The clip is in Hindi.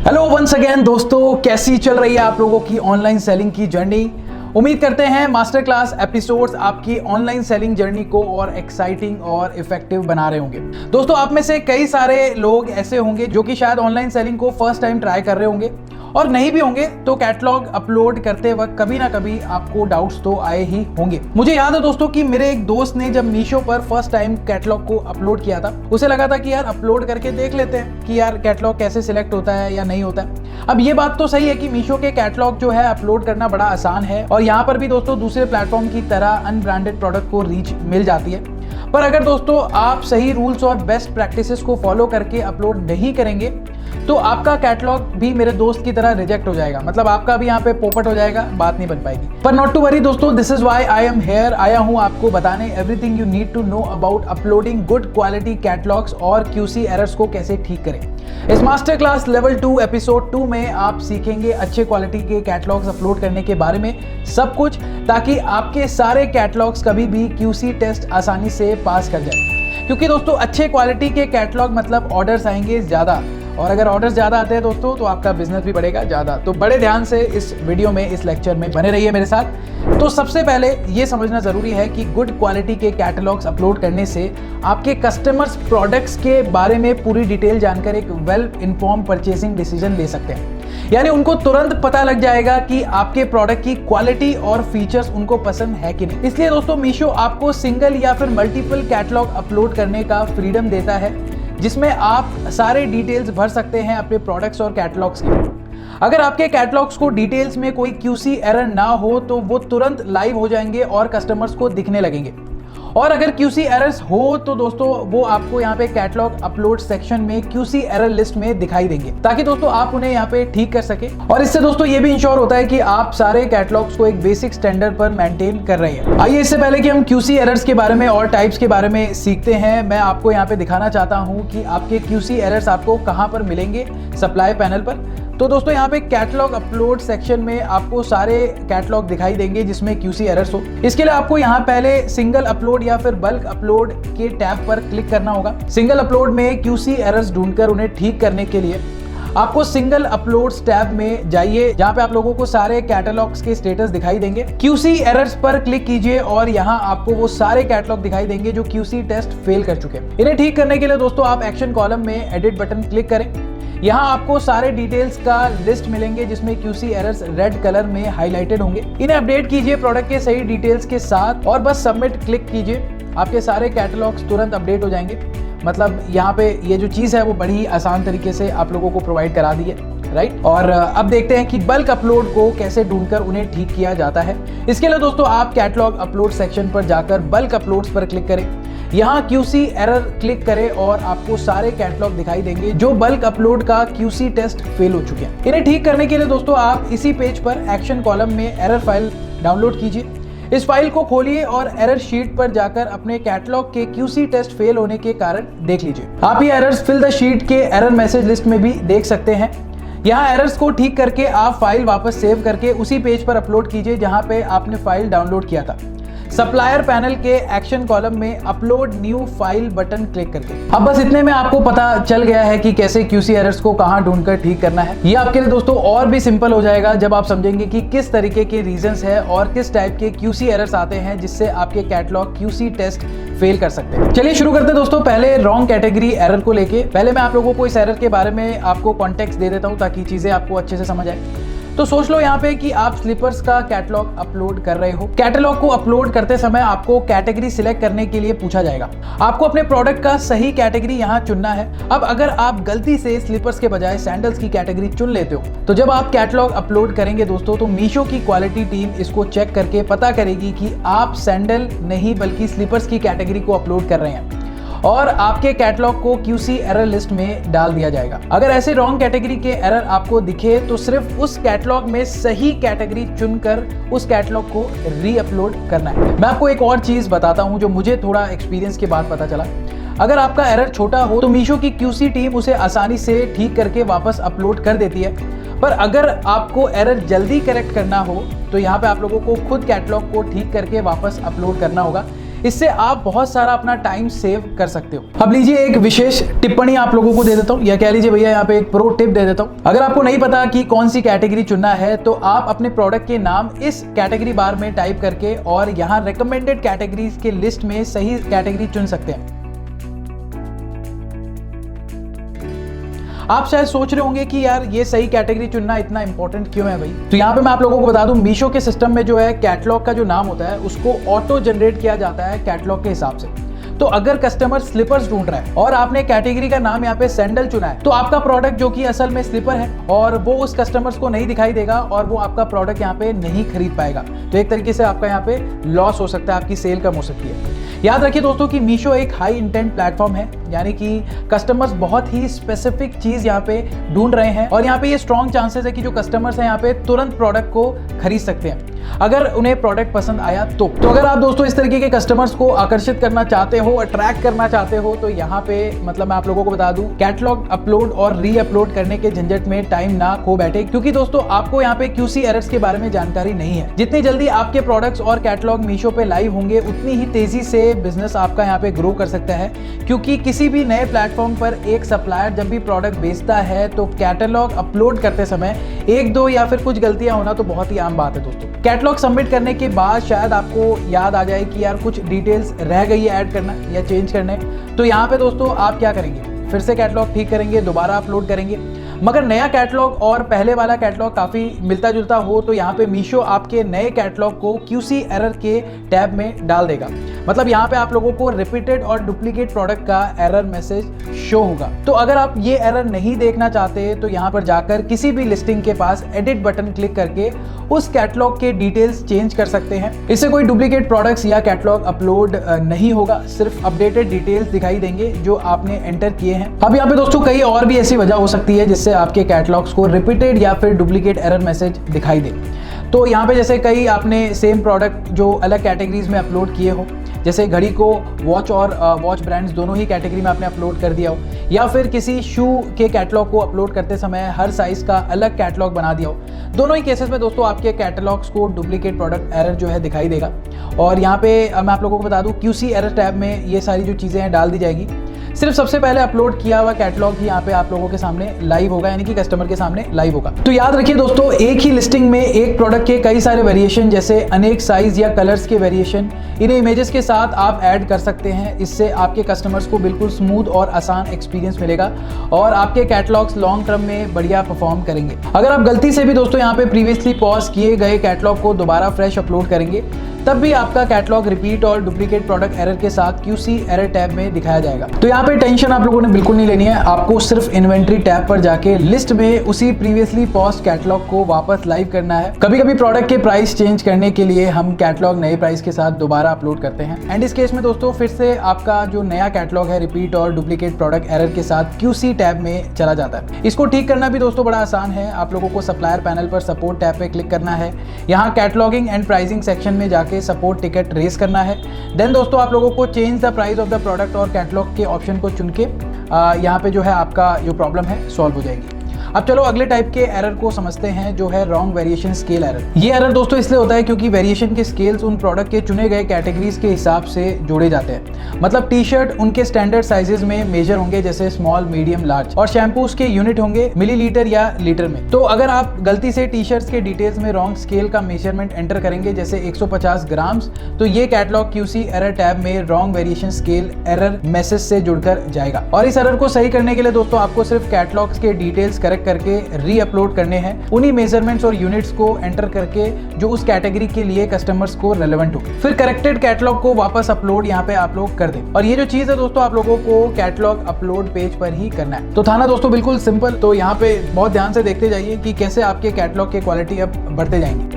हेलो वंस अगेन दोस्तों, कैसी चल रही है आप लोगों की ऑनलाइन सेलिंग की जर्नी। उम्मीद करते हैं मास्टर क्लास एपिसोड्स आपकी ऑनलाइन सेलिंग जर्नी को और एक्साइटिंग और इफेक्टिव बना रहे होंगे। दोस्तों, आप में से कई सारे लोग ऐसे होंगे जो कि शायद ऑनलाइन सेलिंग को फर्स्ट टाइम ट्राई कर रहे होंगे, और नहीं भी होंगे तो कैटलॉग अपलोड करते वक्त कभी ना कभी आपको डाउट्स तो आए ही होंगे। मुझे याद है दोस्तों कि मेरे एक दोस्त ने जब मीशो पर फर्स्ट टाइम कैटलॉग को अपलोड किया था, उसे लगा था कि यार अपलोड करके देख लेते हैं कि यार कैटलॉग कैसे सिलेक्ट होता है या नहीं होता है। अब ये बात तो सही है कि मीशो के कैटलॉग जो है अपलोड करना बड़ा आसान है, और यहाँ पर भी दोस्तों दूसरे प्लेटफॉर्म की तरह अनब्रांडेड प्रोडक्ट को रीच मिल जाती है। पर अगर दोस्तों आप सही रूल्स और बेस्ट प्रैक्टिसेस को फॉलो करके अपलोड नहीं करेंगे तो आपका कैटलॉग भी मेरे दोस्त की तरह रिजेक्ट हो जाएगा, मतलब आपका भी यहाँ पे पोपट हो जाएगा, बात नहीं बन पाएगी। पर नॉट टू वरी दोस्तों, this is why I am here. आया हूँ आपको बताने everything you need to know about uploading good quality catalogs और QC एरर्स को कैसे ठीक करें। इस मास्टर क्लास लेवल 2 एपिसोड 2 में आप सीखेंगे अच्छे क्वालिटी के कैटलॉग्स अपलोड करने के बारे में सब कुछ, ताकि आपके सारे कैटलॉग्स कभी भी QC टेस्ट आसानी से पास कर जाए। क्योंकि दोस्तों अच्छे क्वालिटी के कैटलॉग मतलब ऑर्डर्स आएंगे ज़्यादा, और अगर ऑर्डर्स ज़्यादा आते हैं दोस्तों तो आपका बिजनेस भी बढ़ेगा ज़्यादा। तो बड़े ध्यान से इस वीडियो में, इस लेक्चर में बने रहिए मेरे साथ। तो सबसे पहले ये समझना ज़रूरी है कि गुड क्वालिटी के कैटलॉग्स अपलोड करने से आपके कस्टमर्स प्रोडक्ट्स के बारे में पूरी डिटेल जानकर एक वेल इन्फॉर्म परचेसिंग डिसीजन ले सकते हैं। यानी उनको तुरंत पता लग जाएगा कि आपके प्रोडक्ट की क्वालिटी और फीचर्स उनको पसंद है कि नहीं। इसलिए दोस्तों मीशो आपको सिंगल या फिर मल्टीपल कैटलॉग अपलोड करने का फ्रीडम देता है, जिसमें आप सारे डिटेल्स भर सकते हैं अपने प्रोडक्ट्स और कैटलॉग्स के। अगर आपके कैटलॉग्स को डिटेल्स में कोई QC एरर ना हो तो वो तुरंत लाइव हो जाएंगे और कस्टमर्स को दिखने लगेंगे, और अगर QC एरर्स हो तो दोस्तों वो आपको यहाँ पे कैटलॉग अपलोड सेक्शन में QC एरर लिस्ट में दिखाई देंगे, ताकि दोस्तों आप उन्हें यहाँ पे ठीक कर सके। और इससे दोस्तों ये भी इंश्योर होता है कि आप सारे कैटलॉग्स को एक बेसिक स्टैंडर्ड पर मेंटेन कर रहे हैं। आइए इससे पहले कि हम QC एरर्स के बारे में और टाइप्स के बारे में सीखते हैं, मैं आपको यहाँ पे दिखाना चाहता हूँ कि आपके QC एरर्स आपको कहाँ पर मिलेंगे सप्लाई पैनल पर। तो दोस्तों यहाँ पे कैटलॉग अपलोड सेक्शन में आपको सारे कैटलॉग दिखाई देंगे जिसमें QC एरर्स हो। इसके लिए आपको यहाँ पहले सिंगल अपलोड या फिर बल्क अपलोड के टैब पर क्लिक करना होगा। सिंगल अपलोड में QC एरर्स ढूंढकर उन्हें ठीक करने के लिए आपको सिंगल अपलोड्स टैब में जाइए, जहाँ पे आप लोगों को सारे कैटलॉग्स के स्टेटस दिखाई देंगे। QC एरर्स पर क्लिक कीजिए और यहाँ आपको वो सारे कैटलॉग दिखाई देंगे जो QC टेस्ट फेल कर चुके हैं। इन्हें ठीक करने के लिए दोस्तों आप एक्शन कॉलम में एडिट बटन क्लिक करें। यहाँ आपको सारे डिटेल्स का लिस्ट मिलेंगे जिसमें QC एरर्स रेड कलर में हाईलाइटेड होंगे। इन्हें अपडेट कीजिए प्रोडक्ट के सही डिटेल्स के साथ और बस सबमिट क्लिक कीजिए। आपके सारे कैटलॉग्स तुरंत अपडेट हो जाएंगे। मतलब यहाँ पे ये जो चीज़ है वो बड़ी ही आसान तरीके से आप लोगों को प्रोवाइड करा दी है, राइट। और अब देखते हैं कि बल्क अपलोड को कैसे ढूंढकर उन्हें ठीक किया जाता है। इसके लिए दोस्तों आप कैटलॉग अपलोड सेक्शन पर जाकर बल्क अपलोड्स पर क्लिक करें। यहाँ QC एरर क्लिक करें और आपको सारे कैटलॉग दिखाई देंगे जो बल्क अपलोड का QC टेस्ट फेल हो चुके हैं। इन्हें ठीक करने के लिए दोस्तों आप इसी पेज पर एक्शन कॉलम में एरर फाइल डाउनलोड कीजिए। इस फाइल को खोलिए और एरर शीट पर जाकर अपने कैटलॉग के QC टेस्ट फेल होने के कारण देख लीजिए। आप ये एरर्स फिल द शीट के एरर मैसेज लिस्ट में भी देख सकते हैं। यहाँ एरर्स को ठीक करके आप फाइल वापस सेव करके उसी पेज पर अपलोड कीजिए जहाँ पे आपने फाइल डाउनलोड किया था। सप्लायर पैनल के एक्शन कॉलम में upload new file button click करके। अब बस इतने में आपको पता चल गया है कि कैसे QC एरर्स को कहां ढूंढकर ठीक करना है। ये आपके लिए दोस्तों और भी सिंपल हो जाएगा जब आप समझेंगे कि किस तरीके के रीजंस है और किस टाइप के QC एरर्स आते हैं जिससे आपके कैटलॉग QC टेस्ट फेल कर सकते हैं। चलिए शुरू करते हैं दोस्तों पहले रॉन्ग कैटेगरी एरर को लेके। पहले मैं आप लोगों को इस एरर के बारे में आपको कॉन्टेक्स्ट दे देता हूँ ताकि चीजें आपको अच्छे से समझ आए। तो सोच लो यहाँ पे कि आप स्लीपर्स का कैटलॉग अपलोड कर रहे हो। कैटलॉग को अपलोड करते समय आपको कैटेगरी सिलेक्ट करने के लिए पूछा जाएगा। आपको अपने प्रोडक्ट का सही कैटेगरी यहाँ चुनना है। अब अगर आप गलती से स्लीपर्स के बजाय सैंडल्स की कैटेगरी चुन लेते हो तो जब आप कैटलॉग अपलोड करेंगे दोस्तों तो मीशो की क्वालिटी टीम इसको चेक करके पता करेगी कि आप सैंडल नहीं बल्कि स्लीपर्स की कैटेगरी को अपलोड कर रहे हैं, और आपके कैटलॉग को QC एरर लिस्ट में डाल दिया जाएगा। अगर ऐसे रॉन्ग कैटेगरी के एरर आपको दिखे तो सिर्फ उस कैटलॉग में सही कैटेगरी चुनकर उस कैटलॉग को री अपलोड करना है। मैं आपको एक और चीज बताता हूं जो मुझे थोड़ा एक्सपीरियंस के बाद पता चला। अगर आपका एरर छोटा हो तो मीशो की QC टीम उसे आसानी से ठीक करके वापस अपलोड कर देती है, पर अगर आपको एरर जल्दी करेक्ट करना हो तो यहाँ पे आप लोगों को खुद कैटलॉग को ठीक करके वापस अपलोड करना होगा। इससे आप बहुत सारा अपना टाइम सेव कर सकते हो। अब लीजिए एक विशेष टिप्पणी आप लोगों को दे देता हूँ, या कह लीजिए भैया यहाँ पे एक प्रो टिप दे देता हूँ। अगर आपको नहीं पता कि कौन सी कैटेगरी चुनना है तो आप अपने प्रोडक्ट के नाम इस कैटेगरी बार में टाइप करके और यहाँ रिकमेंडेड कैटेगरीज के लिस्ट में सही कैटेगरी चुन सकते हैं। आप शायद सोच रहे होंगे कि यार ये सही कैटेगरी चुनना इतना इंपॉर्टेंट क्यों है भाई। तो यहाँ पे मैं आप लोगों को बता दूं, मीशो के सिस्टम में जो है कैटलॉग का जो नाम होता है उसको ऑटो जनरेट किया जाता है कैटलॉग के हिसाब से। तो अगर कस्टमर स्लीपर्स ढूंढ रहा है और आपने कैटेगरी का नाम यहाँ पे सैंडल चुना है, तो आपका प्रोडक्ट जो कि असल में स्लीपर है और वो उस कस्टमर्स को नहीं दिखाई देगा और वो आपका प्रोडक्ट यहाँ पे नहीं खरीद पाएगा। तो एक तरीके से आपका यहाँ पे लॉस हो सकता है, आपकी सेल कम हो सकती है। याद रखिए दोस्तों कि मीशो एक हाई इंटेंट प्लेटफॉर्म है, यानी कि कस्टमर्स बहुत ही स्पेसिफिक चीज यहाँ पे ढूंढ रहे हैं और यहाँ पे ये स्ट्रॉन्ग चांसेस है कि जो कस्टमर्स हैं यहाँ पे तुरंत प्रोडक्ट को खरीद सकते हैं अगर उन्हें प्रोडक्ट पसंद आया तो अगर आप दोस्तों इस तरीके के कस्टमर्स को आकर्षित करना चाहते हो, अट्रैक्ट करना चाहते हो, तो यहाँ पे मतलब मैं आप लोगों को बता दूं, कैटलॉग अपलोड और री अपलोड करने के झंझट में टाइम ना खो बैठे, क्योंकि दोस्तों आपको यहाँ पे QC एरर्स के बारे में जानकारी नहीं है। जितनी जल्दी आपके प्रोडक्ट्स और कैटलॉग मीशो पे लाइव होंगे उतनी ही तेजी से बिजनेस आपका यहाँ पे ग्रो कर सकता है, क्योंकि किसी भी नए प्लेटफॉर्म पर एक सप्लायर जब भी प्रोडक्ट बेचता है तो कैटलॉग अपलोड करते समय एक दो या फिर कुछ गलतियां होना तो बहुत ही आम बात है दोस्तों। कैटलॉग सबमिट करने के बाद शायद आपको याद आ जाए कि यार कुछ डिटेल्स रह गई है ऐड करना या चेंज करने, तो यहाँ पे दोस्तों आप क्या करेंगे, फिर से कैटलॉग ठीक करेंगे, दोबारा अपलोड करेंगे। मगर नया कैटलॉग और पहले वाला कैटलॉग काफ़ी मिलता जुलता हो तो यहाँ पे मीशो आपके नए कैटलॉग को QC एरर के टैब में डाल देगा। मतलब यहाँ पे आप लोगों को रिपीटेड और डुप्लीकेट प्रोडक्ट का एरर मैसेज शो होगा। तो अगर आप ये एरर नहीं देखना चाहते तो यहाँ पर जाकर किसी भी लिस्टिंग के पास एडिट बटन क्लिक करके उस कैटलॉग के डिटेल्स चेंज कर सकते हैं। इससे कोई डुप्लीकेट प्रोडक्ट्स या कैटलॉग अपलोड नहीं होगा, सिर्फ अपडेटेड डिटेल्स दिखाई देंगे जो आपने एंटर किए हैं। अब यहाँ पे दोस्तों कई और भी ऐसी वजह हो सकती है जिससे आपके कैटलॉग्स को रिपीटेड या फिर डुप्लीकेट एरर मैसेज दिखाई दे। तो यहाँ पे जैसे कई आपने सेम प्रोडक्ट जो अलग कैटेगरीज में अपलोड किए हो, जैसे घड़ी को वॉच और वॉच ब्रांड्स दोनों ही कैटेगरी में आपने अपलोड कर दिया हो, या फिर किसी शू के कैटलॉग को अपलोड करते समय हर साइज का अलग कैटलॉग बना दिया हो। दोनों ही केसेस में दोस्तों आपके कैटलॉग्स को डुप्लीकेट प्रोडक्ट एरर जो है दिखाई देगा। और यहाँ पे मैं आप लोगों को बता दूँ QC एरर टैब में ये सारी जो चीज़ें हैं डाल दी जाएगी। सिर्फ सबसे पहले अपलोड किया हुआ कैटलॉग ही यहाँ पे आप लोगों के सामने लाइव होगा, यानी कि कस्टमर के सामने लाइव होगा। तो याद रखिए दोस्तों, एक ही लिस्टिंग में एक प्रोडक्ट के कई सारे वेरिएशन, जैसे अनेक साइज या कलर्स के वेरिएशन, इन्हें इमेजेस के साथ आप ऐड कर सकते हैं। इससे आपके कस्टमर्स को बिल्कुल स्मूथ और आसान एक्सपीरियंस मिलेगा और आपके कैटलॉग्स लॉन्ग टर्म में बढ़िया परफॉर्म करेंगे। अगर आप गलती से भी दोस्तों यहाँ पे प्रीवियसली पॉज किए गए कैटलॉग को दोबारा फ्रेश अपलोड करेंगे तब भी आपका कैटलॉग रिपीट और डुप्लीकेट प्रोडक्ट एरर के साथ QC एरर टैब में दिखाया जाएगा। तो यहाँ पे टेंशन आप लोगों ने बिल्कुल नहीं लेनी है। आपको सिर्फ इन्वेंट्री टैब पर जाके लिस्ट में उसी प्रीवियसली पॉस्ट कैटलॉग को वापस लाइव करना है। कभी कभी प्रोडक्ट के प्राइस चेंज करने के लिए हम कैटलॉग नए प्राइस के साथ दोबारा अपलोड करते हैं, एंड इस केस में दोस्तों फिर से आपका जो नया कैटलॉग है रिपीट और डुप्लीकेट प्रोडक्ट एरर के साथ QC टैब में चला जाता है। इसको ठीक करना भी दोस्तों बड़ा आसान है। आप लोगों को सप्लायर पैनल पर सपोर्ट टैब पे क्लिक करना है, यहाँ कैटलॉगिंग एंड प्राइसिंग सेक्शन में जाके सपोर्ट टिकट रेस करना है। देन दोस्तों आप लोगों को change the price of the product और कैटलॉग के ऑप्शन को चुन के यहाँ पे जो है आपका जो प्रॉब्लम है सॉल्व हो जाएगी। अब चलो अगले टाइप के एरर को समझते हैं, जो है रॉन्ग वेरिएशन स्केल एरर। ये एरर दोस्तों इसलिए होता है क्योंकि वेरिएशन के स्केल्स उन प्रोडक्ट के चुने गए कैटेगरीज के हिसाब से जोड़े जाते हैं। मतलब टी शर्ट उनके स्टैंडर्ड साइजेस में मेजर होंगे, जैसे स्मॉल, मीडियम, लार्ज, और शैम्पूज के यूनिट होंगे मिलीलीटर या लीटर में। तो अगर आप गलती से टी शर्ट्स के डिटेल्स में रॉन्ग स्केल का मेजरमेंट एंटर करेंगे, जैसे 150 ग्राम्स, तो ये कैटलॉग QC एरर टैब में wrong variation scale error message से जुड़कर जाएगा। और इस एरर को सही करने के लिए दोस्तों आपको सिर्फ कैटलॉग्स के डिटेल्स करेक्ट करके री अपलोड करने हैं, उन्हीं मेजरमेंट्स और यूनिट्स को एंटर करके जो उस कैटेगरी के लिए कस्टमर्स को रेलेवेंट हो। फिर करेक्टेड कैटलॉग को वापस अपलोड यहाँ पे आप लोग कर दें। और ये जो चीज है दोस्तों आप लोगों को कैटलॉग अपलोड पेज पर ही करना है। तो था ना दोस्तों बिल्कुल सिंपल। तो यहाँ पे बहुत ध्यान से देखते जाइए कि कैसे आपके कैटलॉग की क्वालिटी अब बढ़ते जाएंगे।